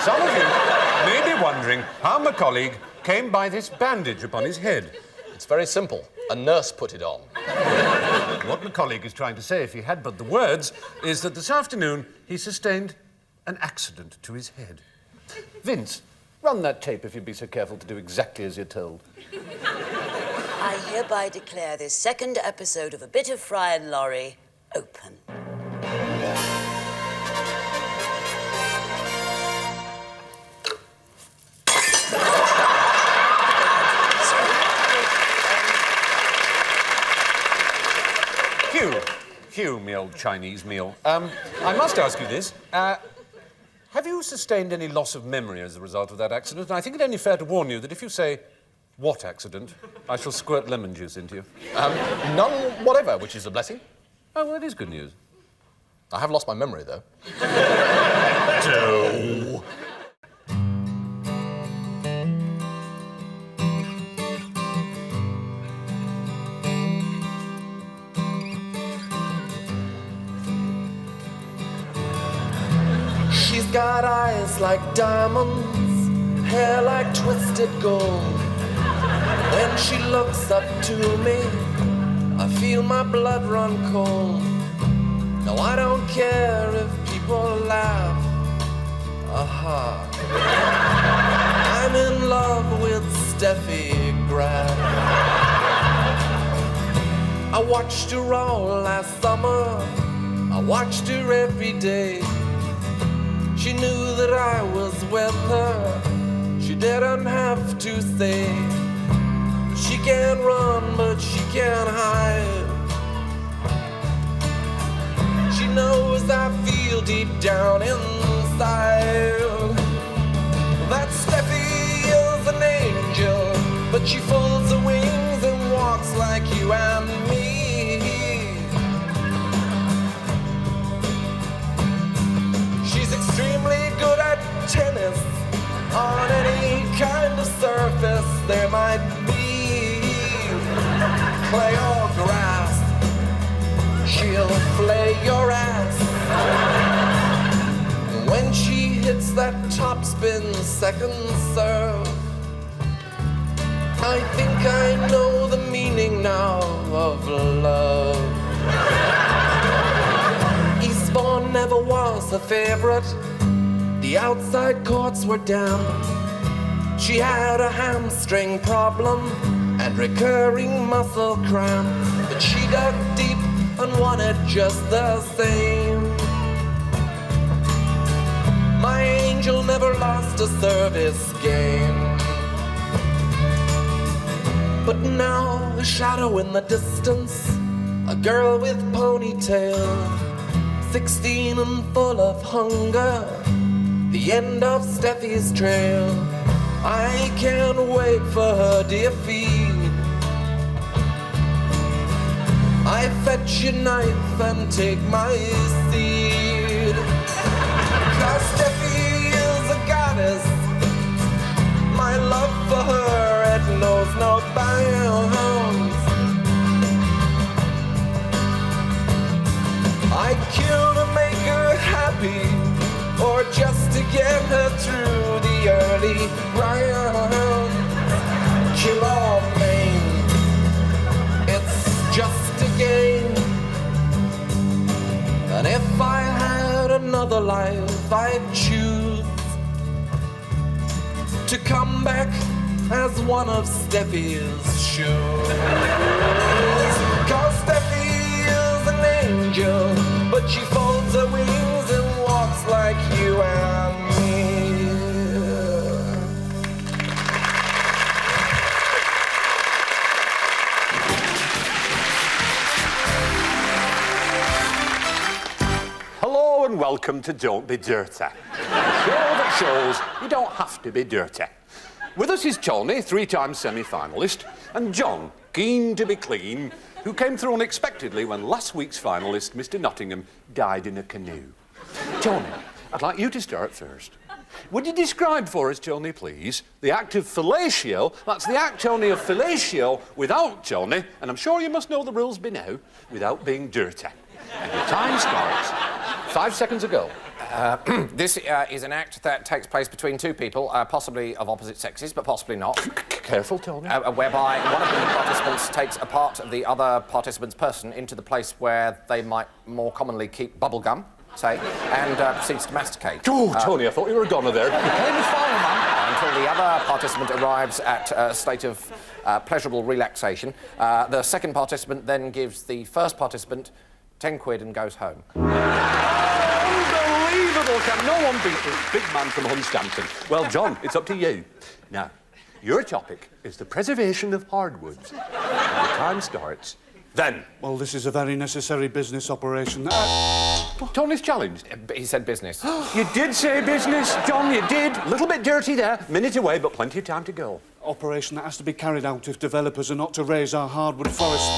Some of you may be wondering how my colleague came by this bandage upon his head. It's very simple. A nurse put it on. What my colleague is trying to say, if he had but the words, is that this afternoon he sustained an accident to his head. Vince, run that tape if you'd be so careful to do exactly as you're told. I hereby declare this second episode of A Bit of Fry and Laurie open. Hugh, me old Chinese meal. I must ask you this. Have you sustained any loss of memory as a result of that accident? And I think it's only fair to warn you that if you say, "What accident?" I shall squirt lemon juice into you. None whatever, which is a blessing. Oh, well, that is good news. I have lost my memory, though. No. She's got eyes like diamonds, hair like twisted gold. When she looks up to me, I feel my blood run cold. No, I don't care if people laugh. Aha. I'm in love with Stephie Graf. I watched her all last summer. I watched her every day. She knew that I was with her. She didn't have to say. She can't run, but she can't hide. She knows I feel deep down inside that Stephie is an angel, but she folds her wings and walks like you and me. Extremely good at tennis on any kind of surface there might be. Clay or grass, she'll flay your ass. When she hits that topspin second serve, I think I know the meaning now of love. Eastbourne never was a favorite. The outside courts were damp. She had a hamstring problem and recurring muscle cramp, but she dug deep and wanted just the same. My angel never lost a service game. But now a shadow in the distance, a girl with ponytail, 16 and full of hunger, the end of Stephie's trail. I can't wait for her dear feet. I fetch a knife and take my seat. 'Cause Stephie is a goddess. My love for her, it knows no bounds. I'd kill to make her happy, or just to get her through the early rounds. Kill or maim, it's just a game. And if I had another life, I'd choose to come back as one of Stephie's shoes. 'Cause Stephie is an angel, but she folds her wings and walks like you and me. Hello and welcome to Don't Be Dirty. Show that shows you don't have to be dirty. With us is Tony, 3-time semi-finalist, and John, keen to be clean, who came through unexpectedly when last week's finalist, Mr. Nottingham, died in a canoe. Tony, I'd like you to start first. Would you describe for us, Tony, please, the act of fellatio? That's the act, Tony, of fellatio without, Tony, and I'm sure you must know the rules by now, without being dirty. And your time starts 5 seconds ago. This is an act that takes place between two people, possibly of opposite sexes, but possibly not. Careful, Tony. Whereby one of the participants takes a part of the other participant's person into the place where they might more commonly keep bubble gum, say, and proceeds to masticate. Oh, Tony, I thought you were a goner there. You're playing with fire, man. Until the other participant arrives at a state of pleasurable relaxation. The second participant then gives the first participant 10 quid and goes home. Unbelievable! Can no one beat this big man from Hunstanton? Well, John, it's up to you. Now, your topic is the preservation of hardwoods. The time starts then. Well, this is a very necessary business operation. Tony's challenged. He said business. You did say business, John, you did. A little bit dirty there. Minute away, but plenty of time to go. Operation that has to be carried out if developers are not to raise our hardwood forest.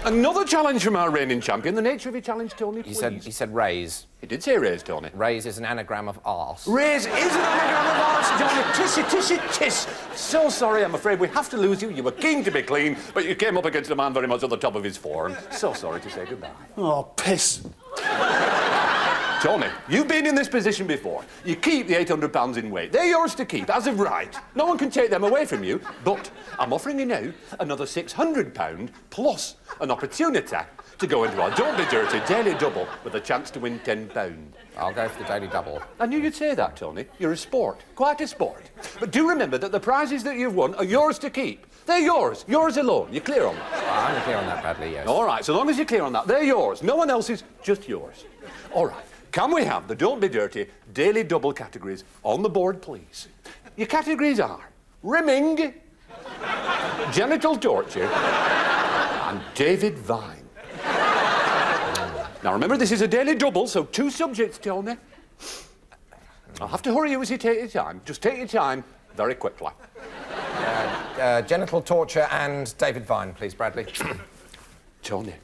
Another challenge from our reigning champion. The nature of your challenge, Tony, He please. said raise. He did say raise, Tony. Raise is an anagram of arse. Raise is an anagram of arse, Johnny. Tissy, tissy, tiss. So sorry, I'm afraid we have to lose you. You were keen to be clean, but you came up against a man very much at the top of his form. So sorry to say goodbye. Oh, piss. Tony, you've been in this position before. You keep the £800 in weight. They're yours to keep, as of right. No one can take them away from you, but I'm offering you now another £600 plus an opportunity to go into our Don't Be Dirty daily double with a chance to win £10. I'll go for the daily double. I knew you'd say that, Tony. You're a sport, quite a sport. But do remember that the prizes that you've won are yours to keep. They're yours alone. You clear on that? I'm clear on that, Bradley, yes. All right, so long as you're clear on that, they're yours. No one else's, just yours. All right. Can we have the Don't Be Dirty daily double categories on the board, please? Your categories are rimming, genital torture, and David Vine. Now, remember, this is a daily double, so 2 subjects, Tony. I'll have to hurry you as you take your time. Just take your time very quickly. Genital torture and David Vine, please, Bradley. Tony,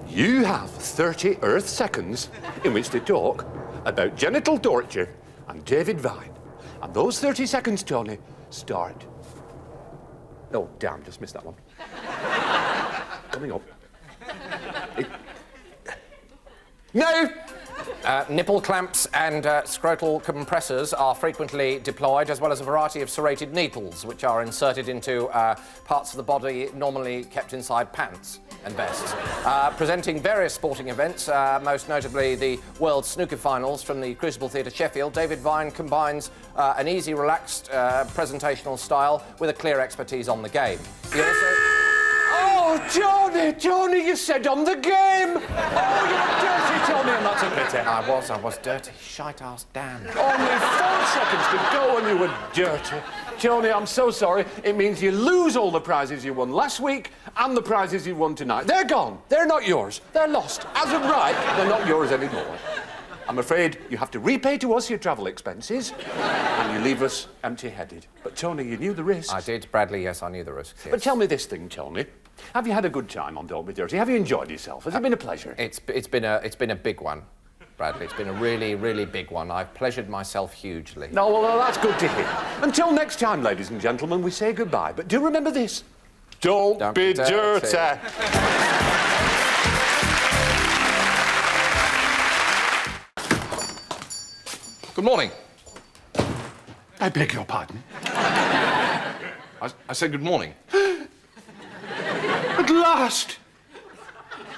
you have 30 Earth seconds in which to talk about genital torture and David Vine. And those 30 seconds, Tony, start. Oh, damn, just missed that one. Coming up. No! Nipple clamps and scrotal compressors are frequently deployed, as well as a variety of serrated needles, which are inserted into parts of the body normally kept inside pants and vests. Presenting various sporting events, most notably the World Snooker Finals from the Crucible Theatre, Sheffield, David Vine combines an easy, relaxed presentational style with a clear expertise on the game. He also... Oh, Johnny, you said on the game! Oh, you're dirty, Johnny, and that's a pity. I was dirty. Shite-ass damn. Only 4 seconds to go and you were dirty. Johnny, I'm so sorry. It means you lose all the prizes you won last week and the prizes you won tonight. They're gone. They're not yours. They're lost. As of right, they're not yours anymore. I'm afraid you have to repay to us your travel expenses and you leave us empty-headed. But, Tony, you knew the risks. I did, Bradley, yes, I knew the risks, yes. But tell me this thing, Tony. Have you had a good time on Don't Be Dirty? Have you enjoyed yourself? Has it been a pleasure? It's been a big one, Bradley. It's been a really, really big one. I've pleasured myself hugely. No, well, that's good to hear. Until next time, ladies and gentlemen, we say goodbye. But do remember this. Don't be dirty. Good morning. I beg your pardon. I said good morning. At last!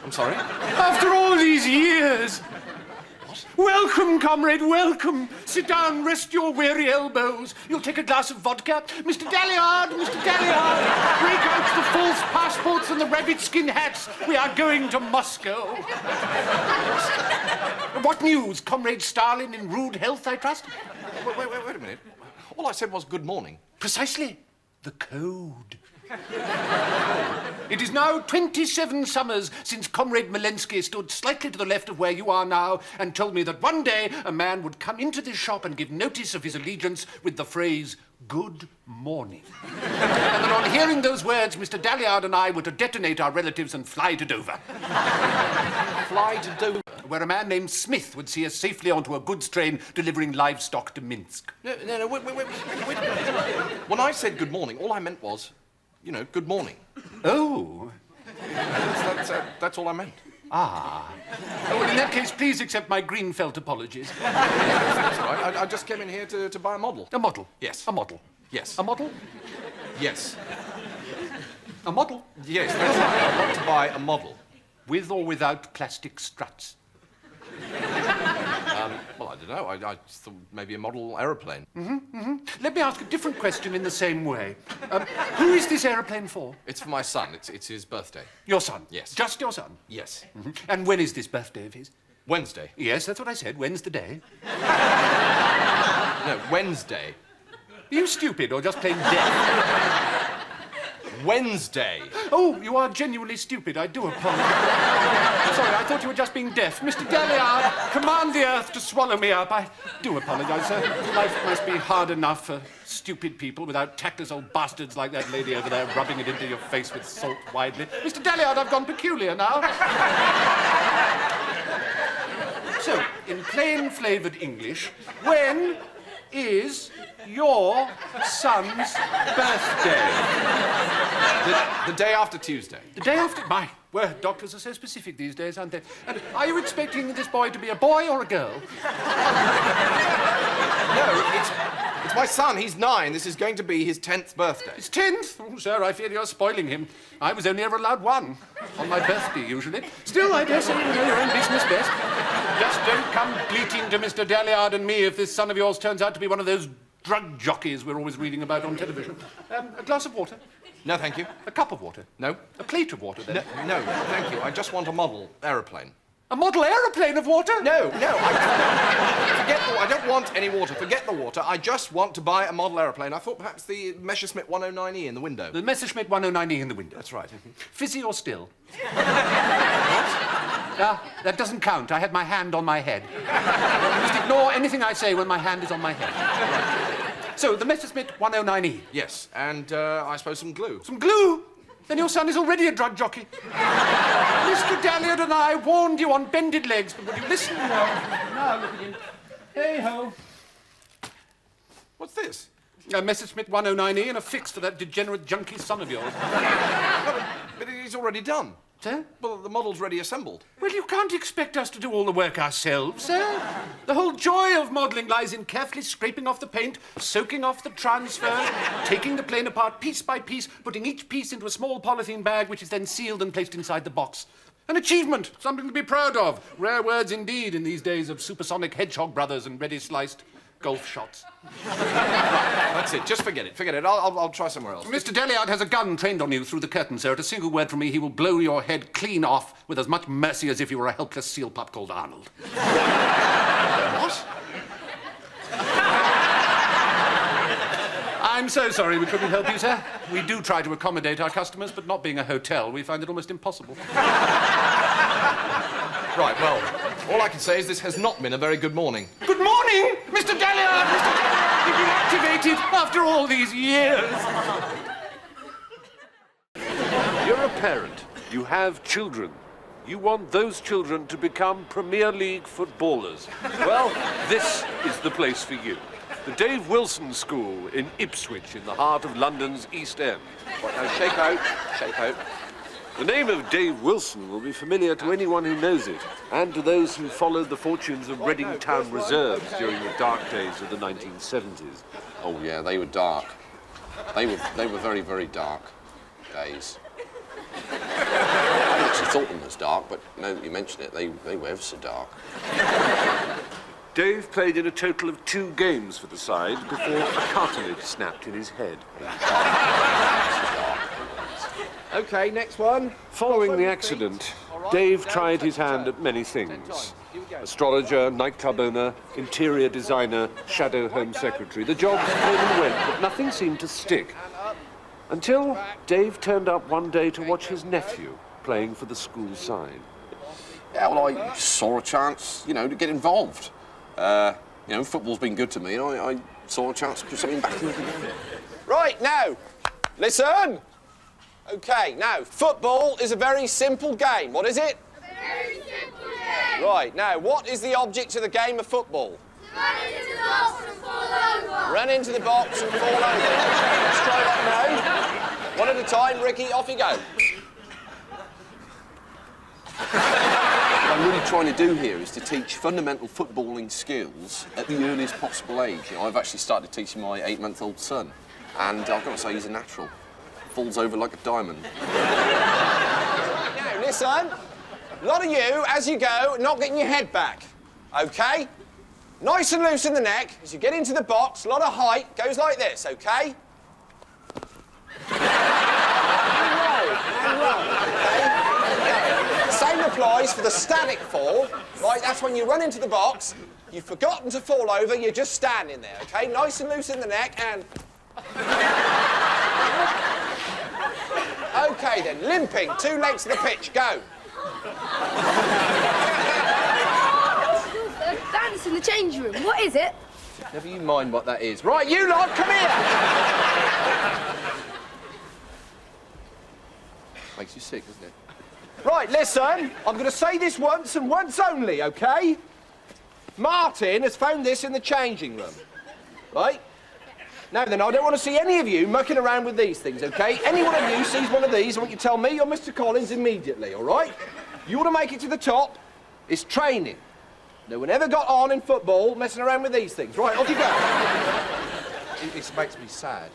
I'm sorry? After all these years! What? Welcome, comrade, welcome. Sit down, rest your weary elbows. You'll take a glass of vodka. Mr. Dalliard, break out the false passports and the rabbit skin hats. We are going to Moscow. What news? Comrade Stalin in rude health, I trust? Wait a minute. All I said was good morning. Precisely. The code. It is now 27 summers since Comrade Malensky stood slightly to the left of where you are now and told me that one day a man would come into this shop and give notice of his allegiance with the phrase, "Good morning." And that on hearing those words, Mr. Dalliard and I were to detonate our relatives and fly to Dover. Fly to Dover. Where a man named Smith would see us safely onto a goods train delivering livestock to Minsk. No, wait a minute. When I said good morning, all I meant was, good morning. Oh. That's all I meant. Ah. Oh, well, in that case, please accept my green felt apologies. That's all right. I just came in here to buy a model. A model? Yes. A model? Yes. A model? Yes. A model? Yes, that's right. I want to buy a model. With or without plastic struts? Well, I don't know. I just thought maybe a model aeroplane. Let me ask a different question in the same way. Who is this aeroplane for? It's for my son. It's his birthday. Your son? Yes. Just your son? Yes. And when is this birthday of his? Wednesday. Yes, that's what I said. When's the day? No, Wednesday. Are you stupid or just plain deaf? Wednesday. Oh, you are genuinely stupid. I do apologise. Sorry, I thought you were just being deaf. Mr. Daliard, command the earth to swallow me up. I do apologise, sir. Life must be hard enough for stupid people without tactless old bastards like that lady over there rubbing it into your face with salt widely. Mr. Daliard, I've gone peculiar now. So, in plain-flavoured English, when is your son's birthday? The day after Tuesday. The day after? My word, doctors are so specific these days, aren't they? And are you expecting this boy to be a boy or a girl? No, it's my son. He's 9. This is going to be his 10th birthday. His 10th? Oh, sir, I fear you're spoiling him. I was only ever allowed 1. On my birthday, usually. Still, I dare say you know your own business best. Just don't come bleating to Mr. Daliard and me if this son of yours turns out to be one of those drug jockeys we're always reading about on television. A glass of water? No, thank you. A cup of water? No. A plate of water, then? No, thank you. I just want a model aeroplane. A model aeroplane of water? No. I don't want any water. Forget the water. I just want to buy a model aeroplane. I thought perhaps the Messerschmitt 109E in the window. The Messerschmitt 109E in the window. That's right. Fizzy or still? What? That doesn't count. I had my hand on my head. Just ignore anything I say when my hand is on my head. So, the Messerschmitt 109E. Yes, and I suppose some glue. Some glue? Then your son is already a drug jockey. Mr. Daliard and I warned you on bended legs, but would you listen? Now look at him. Hey-ho. What's this? A Messerschmitt 109E and a fix for that degenerate junkie son of yours. But he's already done. Sir? Well, the model's ready assembled. Well, you can't expect us to do all the work ourselves, sir. The whole joy of modelling lies in carefully scraping off the paint, soaking off the transfers, taking the plane apart piece by piece, putting each piece into a small polythene bag, which is then sealed and placed inside the box. An achievement, something to be proud of. Rare words indeed in these days of supersonic hedgehog brothers and ready-sliced golf shots. That's it. Just forget it. Forget it. I'll try somewhere else. Mr. Daliard has a gun trained on you through the curtain, sir. At a single word from me, he will blow your head clean off with as much mercy as if you were a helpless seal pup called Arnold. What? I'm so sorry we couldn't help you, sir. We do try to accommodate our customers, but not being a hotel, we find it almost impossible. Right, well, all I can say is this has not been a very good morning. Good morning, Mr. Daliard! Mr. Daliard, you've been activated after all these years. You're a parent. You have children. You want those children to become Premier League footballers. Well, this is the place for you. The Dave Wilson School in Ipswich, in the heart of London's East End. Right, now, shake out. Shake out. The name of Dave Wilson will be familiar to anyone who knows it, and to those who followed the fortunes of Reading Town Reserves during the dark days of the 1970s. Oh yeah, they were dark. They were very, very dark days. I actually thought them was dark, but now that you mention it, they were ever so dark. Dave played in a total of 2 games for the side before a cartilage snapped in his head. OK, next one. Following the accident, Dave tried his hand at many things. Astrologer, nightclub owner, interior designer, shadow home secretary. The jobs came and went, but nothing seemed to stick. Until Dave turned up one day to watch his nephew playing for the school side. Yeah, well, I saw a chance, to get involved. Football's been good to me, and I saw a chance to do something back in the game. Right, now, listen. OK, now, football is a very simple game. What is it? A very simple game. Right, now, what is the object of the game of football? Run into the box and fall over. Run into the box and fall over. OK, let's try that now. One at a time, Ricky, off you go. I'm really trying to do here is to teach fundamental footballing skills at the earliest possible age. You know, I've actually started teaching my 8-month-old son, and I've got to say he's a natural. Falls over like a diamond. Now, listen, a lot of you, as you go, not getting your head back, OK? Nice and loose in the neck. As you get into the box, a lot of height, goes like this, OK? And roll, OK? Same applies for the static fall. Right, that's when you run into the box, you've forgotten to fall over, you're just standing there, OK? Nice and loose in the neck, and... OK, then, limping, 2 legs to the pitch, go. Dance in the change room. What is it? Never you mind what that is. Right, you lot, come here! Makes you sick, doesn't it? Right, listen, I'm going to say this once and once only, OK? Martin has found this in the changing room, right? Now then, I don't want to see any of you mucking around with these things, OK? Any one of you sees one of these, I want you to tell me or Mr. Collins immediately, all right? You want to make it to the top, it's training. No one ever got on in football messing around with these things. Right, off you go. It makes me sad.